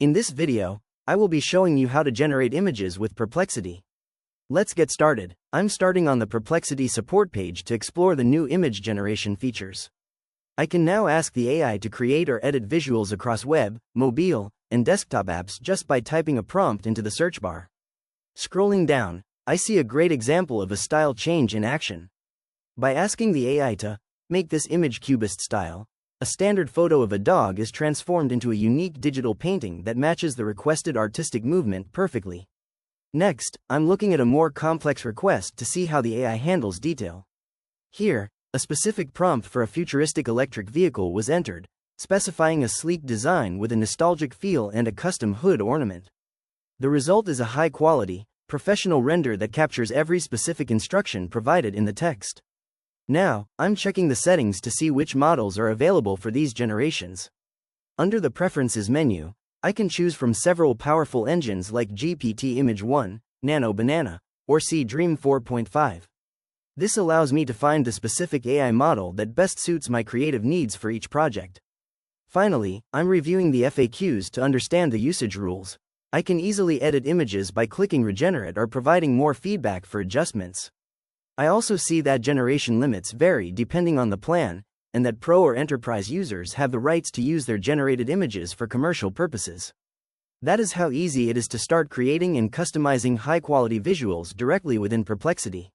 In this video, I will be showing you how to generate images with Perplexity. Let's get started. I'm starting on the Perplexity support page to explore the new image generation features. I can now ask the AI to create or edit visuals across web, mobile, and desktop apps just by typing a prompt into the search bar. Scrolling down, I see a great example of a style change in action. By asking the AI to make this image cubist style, a standard photo of a dog is transformed into a unique digital painting that matches the requested artistic movement perfectly. Next, I'm looking at a more complex request to see how the AI handles detail. Here, a specific prompt for a futuristic electric vehicle was entered, specifying a sleek design with a nostalgic feel and a custom hood ornament. The result is a high-quality, professional render that captures every specific instruction provided in the text. Now, I'm checking the settings to see which models are available for these generations. Under the Preferences menu, I can choose from several powerful engines like GPT Image 1, Nano Banana, or C Dream 4.5. This allows me to find the specific AI model that best suits my creative needs for each project. Finally, I'm reviewing the FAQs to understand the usage rules. I can easily edit images by clicking Regenerate or providing more feedback for adjustments. I also see that generation limits vary depending on the plan, and that Pro or Enterprise users have the rights to use their generated images for commercial purposes. That is how easy it is to start creating and customizing high-quality visuals directly within Perplexity.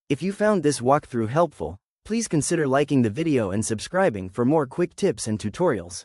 If you found this walkthrough helpful, please consider liking the video and subscribing for more quick tips and tutorials.